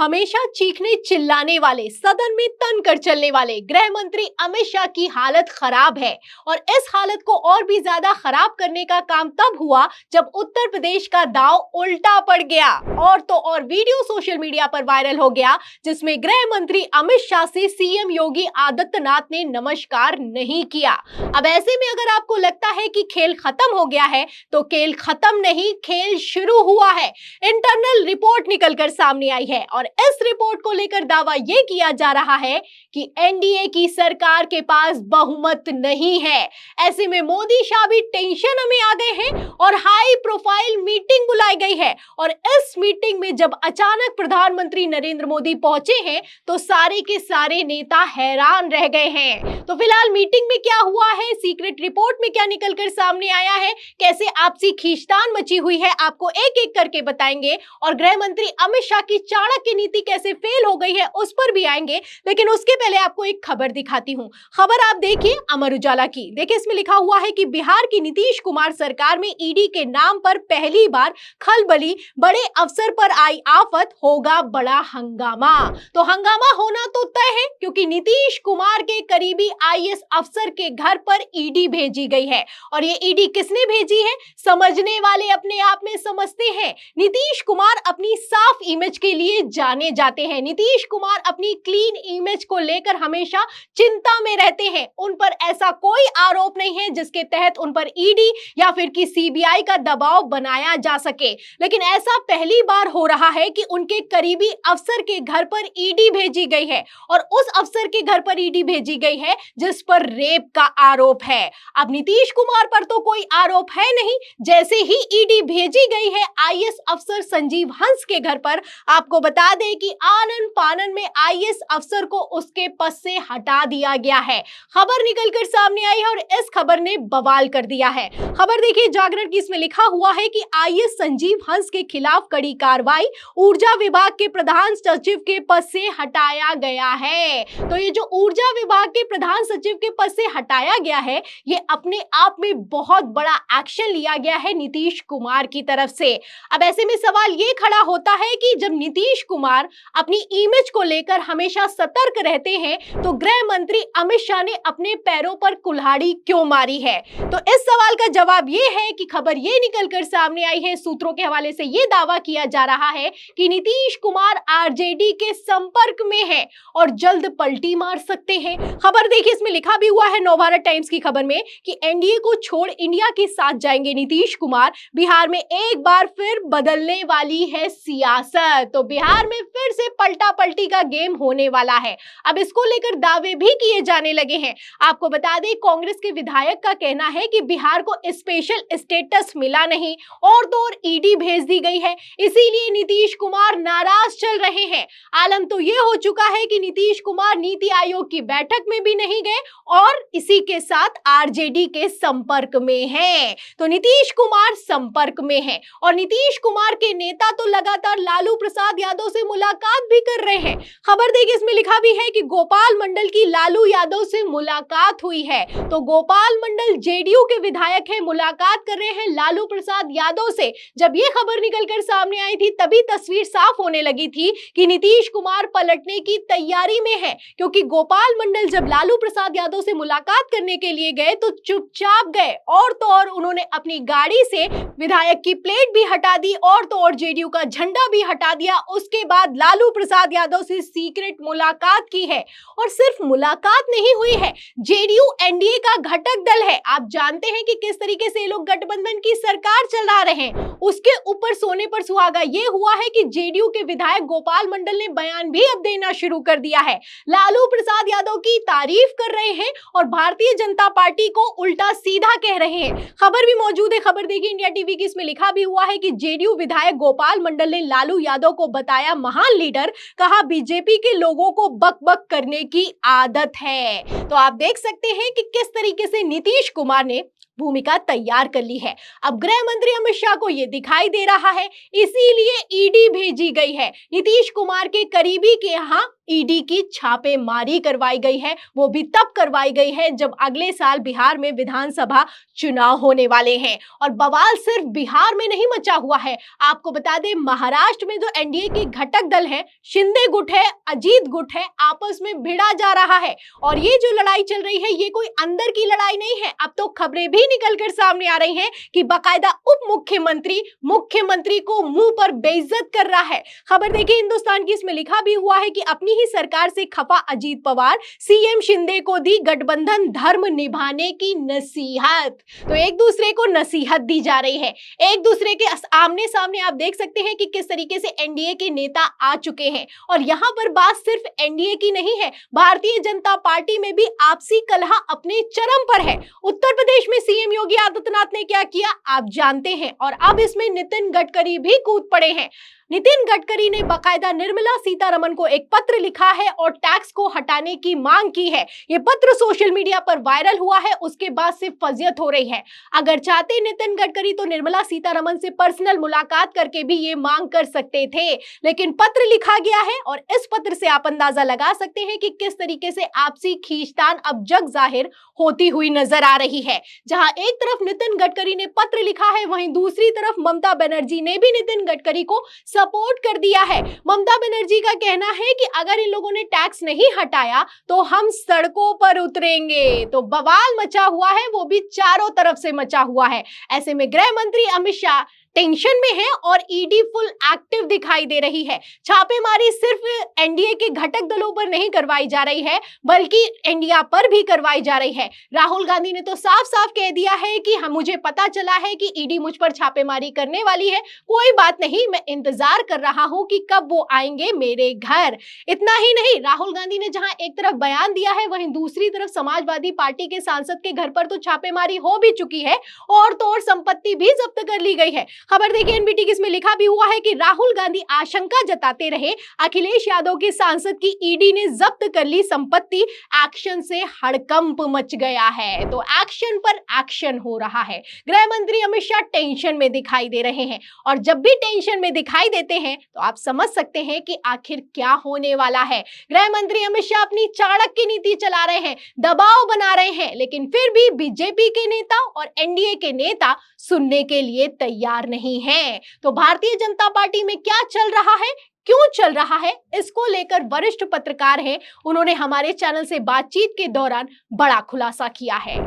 हमेशा चीखने चिल्लाने वाले, सदन में तन कर चलने वाले गृह मंत्री अमित शाह की हालत खराब है। और इस हालत को और भी ज्यादा खराब करने का काम तब हुआ जब उत्तर प्रदेश का दांव उल्टा पड़ गया। और तो और वीडियो सोशल मीडिया पर वायरल हो गया जिसमें गृह मंत्री अमित शाह से सीएम योगी आदित्यनाथ ने नमस्कार नहीं किया। अब ऐसे में अगर आपको लगता है कि खेल खत्म हो गया है तो खेल खत्म नहीं, खेल शुरू हुआ है। इंटरनल रिपोर्ट निकलकर सामने आई है और इस रिपोर्ट को लेकर दावा यह किया जा रहा है कि एनडीए की सरकार के पास बहुमत नहीं है। ऐसे में मोदी शाह भी टेंशन में आ गए हैं और हाई प्रोफाइल मीटिंग बुलाई गई है। और इस मीटिंग में जब अचानक प्रधानमंत्री नरेंद्र मोदी पहुंचे हैं तो सारे के सारे नेता हैरान रह गए हैं। तो फिलहाल मीटिंग में क्या हुआ है, सीक्रेट रिपोर्ट में क्या निकलकर सामने आया है, कैसे आपसी खींचतान मची हुई है, आपको एक एक करके बताएंगे। और गृह मंत्री अमित शाह की चाणक्य नीति कैसे फेल हो गई है उस पर भी आएंगे। लेकिन उसके पहले आपको एक खबर दिखाती हूं। खबर आप देखिए अमर उजाला की। देखिए इसमें लिखा हुआ है कि बिहार की नीतीश कुमार सरकार में ईडी के नाम पर पहली बार खलबली, बड़े अफसर पर आई आफत, होगा बड़ा हंगामा। तो हंगामा होना तो तय है क्योंकि नीतीश कुमार के करीबी आईएएस अफसर के घर पर ईडी भेजी गई है। और ये ईडी किसने भेजी है, समझने वाले अपने आप में समझते हैं। नीतीश कुमार अपनी साफ इमेज के लिए जाने जाते हैं। नीतीश कुमार अपनी क्लीन इमेज को लेकर हमेशा चिंता में रहते हैं। उन पर ऐसा कोई आरोप नहीं है जिसके तहत उन पर ईडी या फिर कि सीबीआई का दबाव बनाया जा सके। लेकिन ऐसा पहली बार हो रहा है कि उनके करीबी अफसर के घर पर ईडी भेजी गई है और उस अफसर के घर पर ईडी भेजी गई है जिस पर रेप का आरोप है। अब नीतीश कुमार पर तो कोई आरोप है नहीं, जैसे ही ईडी भेजी गई है आईएएस अफसर संजीव हंस के घर पर, आपको बता दें कि आनन फानन में आईएएस अफसर को उसके पद से हटा दिया गया है। खबर निकलकर सामने आई है और इस खबर ने बवाल कर दिया है। खबर देखिए जागरण की, इसमें लिखा हुआ है कि आईएएस संजीव हंस के खिलाफ कड़ी कार्रवाई, ऊर्जा विभाग के प्रधान सचिव के पद से हटाया गया है। तो ये जो ऊर्जा विभाग के प्रधान सचिव के पद से हटाया गया है, ये अपने आप में बहुत बड़ा एक्शन लिया गया है नीतीश कुमार की तरफ से। अब ऐसे में सवाल ये खड़ा होता है कि जब नीतीश कुमार अपनी इमेज को लेकर हमेशा सतर्क रहते हैं तो गृह मंत्री अमित शाह ने अपने पैरों पर कुल्हाड़ी क्यों मारी है। तो इस सवाल का जवाब ये है कि खबर ये निकलकर सामने आई है, सूत्रों के हवाले से ये दावा किया जा रहा है कि नीतीश कुमार आरजेडी के संपर्क में है और जल्द पलटी मार सकते हैं। खबर देखिए इसमें लिखा भी हुआ है नवभारत टाइम्स की खबर में कि एनडीए को छोड़ इंडिया के साथ जाएंगे नीतीश कुमार। बिहार में एक बार फिर बदलने वाली है सियासत। तो बिहार में फिर से पलटा पलटी का गेम होने वाला है। अब इसको लेकर दावे भी किए जाने लगे हैं। आपको बता दें कांग्रेस के विधायक का कहना है कि बिहार को स्पेशल स्टेटस मिला नहीं और तो और ईडी भेज दी गई है, इसीलिए नीतीश कुमार नाराज चल रहे हैं। आलम तो ये हो चुका है कि नीतीश कुमार नीति आयोग की बैठक में भी नहीं गए और इसी के साथ आरजेडी के संपर्क में है। तो नीतीश कुमार संपर्क में है और नीतीश कुमार के नेता तो लगातार लालू प्रसाद यादव से मुलाकात भी कर रहे हैं। खबर देखिए इसमें लिखा भी है कि गोपाल मंडल की लालू यादव से मुलाकात हुई है। तो गोपाल मंडल जेडीयू के विधायक हैं, मुलाकात कर रहे हैं लालू प्रसाद यादव से। जब ये खबर निकलकर सामने आई थी तभी तस्वीर साफ होने लगी थी कि नीतीश कुमार पलटने की तैयारी में है, क्योंकि गोपाल मंडल जब लालू प्रसाद यादव से मुलाकात करने के लिए गए तो चुपचाप गए और तो और उन्होंने अपनी गाड़ी से विधायक की प्लेट भी हटा दी और तो और जेडीयू का झंडा भी हटा दिया। उसके बाद लालू प्रसाद यादव से सीक्रेट मुलाकात की है और सिर्फ मुलाकात नहीं हुई है, जेडीयू एनडीए का घटक दल है। आप जानते हैं कि किस तरीके से ये लोग गठबंधन की सरकार चला रहे हैं। उसके ऊपर सोने पर सुहागा ये हुआ है कि जेडीयू के विधायक गोपाल मंडल ने बयान भी अब देना शुरू कर दिया है। लालू प्रसाद यादव की तारीफ कर रहे हैं और भारतीय जनता पार्टी को उल्टा सीधा कह रहे हैं। खबर भी मौजूद है, खबर देखिए इंडिया टीवी की, इसमें लिखा भी हुआ है कि जेडीयू विधायक गोपाल मंडल ने लालू यादव को बताया महान लीडर, कहा बीजेपी के लोगों को बक बक करने की आदत है। तो आप देख सकते हैं कि किस तरीके से नीतीश कुमार ने भूमिका तैयार कर ली है। अब गृह मंत्री अमित शाह को यह दिखाई दे रहा है, इसीलिए ईडी भेजी गई है। नीतीश कुमार के करीबी के यहाँ ईडी की छापेमारी करवाई गई है, वो भी तब करवाई गई है जब अगले साल बिहार में विधानसभा चुनाव होने वाले हैं। और बवाल सिर्फ बिहार में नहीं मचा हुआ है, आपको बता दें महाराष्ट्र में जो एनडीए के घटक दल है, शिंदे गुट है, अजीत गुट है, आपस में भिड़ा जा रहा है। और ये जो लड़ाई चल रही है ये कोई अंदर की लड़ाई नहीं है, अब तो खबरें भी निकलकर सामने आ रही हैं कि बाकायदा उप मुख्यमंत्री मुख्यमंत्री को मुंह पर बेइज्जत कर रहा है। खबर देखिए हिंदुस्तान की, इसमें लिखा भी हुआ है कि अपनी ही सरकार से खफा अजीत पवार सीएम शिंदे को दी गठबंधन धर्म निभाने की नसीहत। तो एक दूसरे को नसीहत दी जा रही है, एक दूसरे के आमने सामने आप देख सकते हैं कि किस तरीके से एनडीए के नेता आ चुके हैं। और यहां पर बात सिर्फ एनडीए की नहीं है, भारतीय जनता पार्टी में भी आपसी कलह अपने चरम पर है। उत्तर प्रदेश में सीएम योगी आदित्यनाथ ने क्या किया आप जानते हैं, और अब इसमें नितिन गडकरी भी कूद पड़े हैं। नितिन गडकरी ने बाकायदा निर्मला सीतारमण को एक पत्र लिखा है और टैक्स को हटाने की मांग की है। यह पत्र सोशल मीडिया पर वायरल हुआ है, उसके बाद से फजियत हो रही है। अगर चाहते नितिन गडकरी तो निर्मला सीतारमण से पर्सनल मुलाकात करके भी ये मांग कर सकते थे, लेकिन पत्र लिखा गया है और इस पत्र से आप अंदाजा लगा सकते हैं कि किस तरीके से आपसी खींचतान अब जग जाहिर होती हुई नजर आ रही है। जहां एक तरफ नितिन गडकरी ने पत्र लिखा है, वहीं दूसरी तरफ ममता बनर्जी ने भी नितिन गडकरी को सपोर्ट कर दिया है। ममता बनर्जी का कहना है कि अगर इन लोगों ने टैक्स नहीं हटाया तो हम सड़कों पर उतरेंगे। तो बवाल मचा हुआ है, वो भी चारों तरफ से मचा हुआ है। ऐसे में गृह मंत्री अमित शाह टेंशन में है और ईडी फुल एक्टिव दिखाई दे रही है। छापेमारी सिर्फ एनडीए के घटक दलों पर नहीं करवाई जा रही है, बल्कि इंडिया पर भी करवाई जा रही है। राहुल गांधी ने तो साफ साफ कह दिया है कि मुझे पता चला है कि ईडी मुझ पर छापेमारी करने वाली है, कोई बात नहीं, मैं इंतजार कर रहा हूं कि कब वो आएंगे मेरे घर। इतना ही नहीं, राहुल गांधी ने जहां एक तरफ बयान दिया है, वहीं दूसरी तरफ समाजवादी पार्टी के सांसद के घर पर तो छापेमारी हो भी चुकी है और तो और संपत्ति भी जब्त कर ली गई है। खबर देखिए एनबीटी की, इसमें लिखा भी हुआ है कि राहुल गांधी आशंका जताते रहे अखिलेश यादव के सांसद की ईडी ने जब्त कर ली संपत्ति, एक्शन से हड़कंप मच गया है। तो एक्शन पर एक्शन हो रहा है। गृह मंत्री अमित शाह टेंशन में दिखाई दे रहे हैं, और जब भी टेंशन में दिखाई देते हैं तो आप समझ सकते हैं कि आखिर क्या होने वाला है। गृह मंत्री अमित शाह अपनी चाणक्य नीति चला रहे हैं, दबाव बना रहे हैं, लेकिन फिर भी बीजेपी के नेता और एनडीए के नेता सुनने के लिए तैयार नहीं है। तो भारतीय जनता पार्टी में क्या चल रहा है, क्यों चल रहा है, इसको लेकर वरिष्ठ पत्रकार हैं, उन्होंने हमारे चैनल से बातचीत के दौरान बड़ा खुलासा किया है।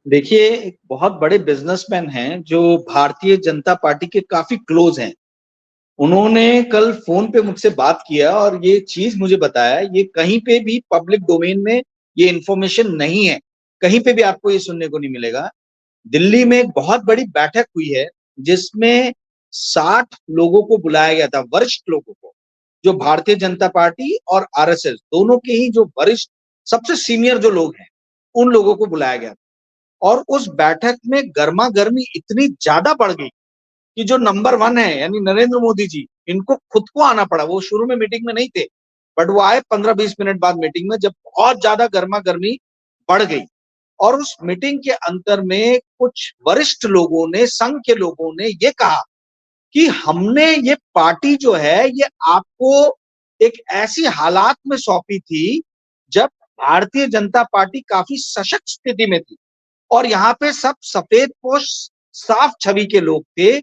देखिए, एक बहुत बड़े बिजनेसमैन हैं जो भारतीय जनता पार्टी के काफी क्लोज हैं। उन्होंने कल फोन पे मुझसे बात किया और ये चीज मुझे बताया, ये कहीं पे भी पब्लिक डोमेन में ये इंफॉर्मेशन नहीं है, कहीं पे भी आपको ये सुनने को नहीं मिलेगा। दिल्ली में एक बहुत बड़ी बैठक हुई है जिसमें 60 लोगों को बुलाया गया था, वरिष्ठ लोगों को, जो भारतीय जनता पार्टी और आरएसएस दोनों के ही जो वरिष्ठ सबसे सीनियर जो लोग हैं उन लोगों को बुलाया गया था। और उस बैठक में गर्मा गर्मी इतनी ज्यादा बढ़ गई कि जो नंबर 1 है यानी नरेंद्र मोदी जी, इनको खुद को आना पड़ा। वो शुरू में मीटिंग में नहीं थे, बट वो आए 15-20 मिनट बाद मीटिंग में, जब बहुत ज्यादा गर्मा गर्मी बढ़ गई। और उस मीटिंग के अंतर में कुछ वरिष्ठ लोगों ने, संघ के लोगों ने ये कहा कि हमने ये पार्टी जो है ये आपको एक ऐसी हालात में सौंपी थी जब भारतीय जनता पार्टी काफी सशक्त स्थिति में थी और यहाँ पे सब सफेद पोश साफ छवि के लोग थे।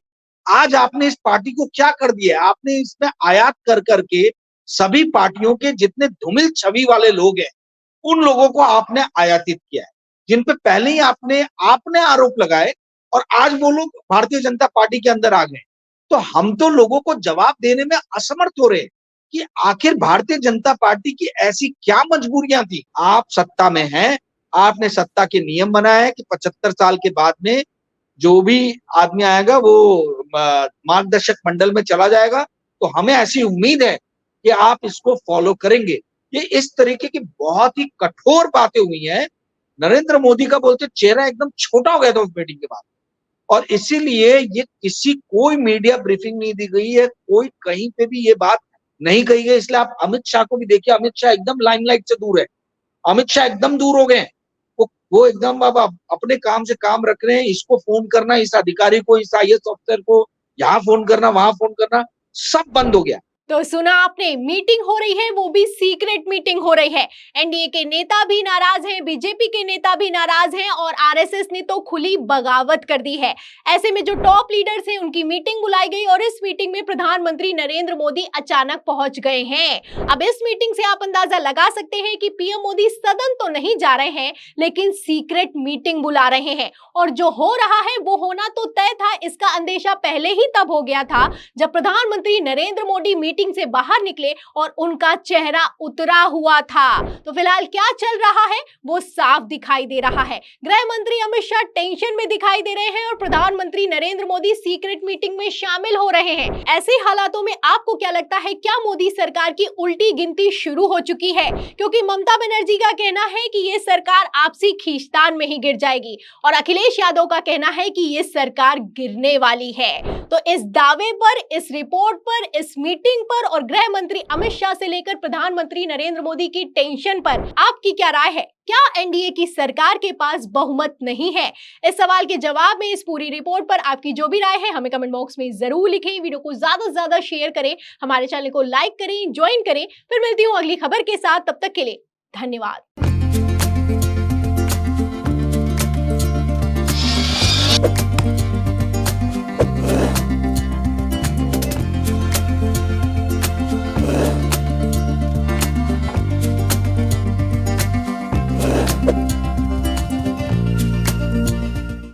आज आपने इस पार्टी को क्या कर दिया, आपने इसमें आयात कर करके सभी पार्टियों के जितने धूमिल छवि वाले लोग हैं उन लोगों को आपने आयातित किया है, जिन पे पहले ही आपने आरोप लगाए और आज वो लोग भारतीय जनता पार्टी के अंदर आ गए। तो हम तो लोगों को जवाब देने में असमर्थ हो रहे कि आखिर भारतीय जनता पार्टी की ऐसी क्या मजबूरियां थी। आप सत्ता में हैं, आपने सत्ता के नियम बनाए हैं कि 75 साल के बाद में जो भी आदमी आएगा वो मार्गदर्शक मंडल में चला जाएगा। तो हमें ऐसी उम्मीद है कि आप इसको फॉलो करेंगे। ये इस तरीके की बहुत ही कठोर बातें हुई हैं। नरेंद्र मोदी का बोलते चेहरा एकदम छोटा हो गया था उस मीटिंग के बाद, और इसीलिए ये कोई मीडिया ब्रीफिंग नहीं दी गई है, कोई कहीं पे भी ये बात नहीं कही गई। इसलिए आप अमित शाह को भी देखिए, अमित शाह एकदम लाइमलाइट से दूर है, अमित शाह एकदम दूर हो गए। वो एकदम अब अपने काम से काम रख रहे हैं। इसको फोन करना, इस अधिकारी को, इस आईएएस अफसर को यहाँ फोन करना, वहां फोन करना, सब बंद हो गया। तो सुना आपने, मीटिंग हो रही है, वो भी सीक्रेट मीटिंग हो रही है। एनडीए के नेता भी नाराज हैं, बीजेपी के नेता भी नाराज हैं और आरएसएस ने तो खुली बगावत कर दी है। ऐसे में जो टॉप लीडर्स हैं उनकी मीटिंग बुलाई गई और इस मीटिंग में प्रधानमंत्री नरेंद्र मोदी अचानक पहुंच गए हैं। अब इस मीटिंग से आप अंदाजा लगा सकते हैं कि पीएम मोदी सदन तो नहीं जा रहे हैं, लेकिन सीक्रेट मीटिंग बुला रहे हैं। और जो हो रहा है वो होना तो तय था, इसका अंदेशा पहले ही तब हो गया था जब प्रधानमंत्री नरेंद्र मोदी मीटिंग से बाहर निकले और उनका चेहरा उतरा हुआ था। तो फिलहाल क्या चल रहा है वो साफ दिखाई दे रहा है। गृह मंत्री अमित शाह टेंशन में दिखाई दे रहे हैं और प्रधानमंत्री नरेंद्र मोदी सीक्रेट मीटिंग में शामिल हो रहे हैं। ऐसे हालातों में आपको क्या लगता है, क्या मोदी सरकार की उल्टी गिनती शुरू हो चुकी है? क्योंकि ममता बनर्जी का कहना है कि ये सरकार आपसी खींचतान में ही गिर जाएगी और अखिलेश यादव का कहना है कि ये सरकार गिरने वाली है। तो इस दावे पर, इस रिपोर्ट पर, इस मीटिंग पर और गृह मंत्री अमित शाह से लेकर प्रधानमंत्री नरेंद्र मोदी की टेंशन पर आपकी क्या राय है? क्या एनडीए की सरकार के पास बहुमत नहीं है? इस सवाल के जवाब में इस पूरी रिपोर्ट पर आपकी जो भी राय है हमें कमेंट बॉक्स में जरूर लिखें। वीडियो को ज्यादा से ज्यादा शेयर करें, हमारे चैनल को लाइक करें, ज्वाइन करें। फिर मिलती हूँ अगली खबर के साथ, तब तक के लिए धन्यवाद।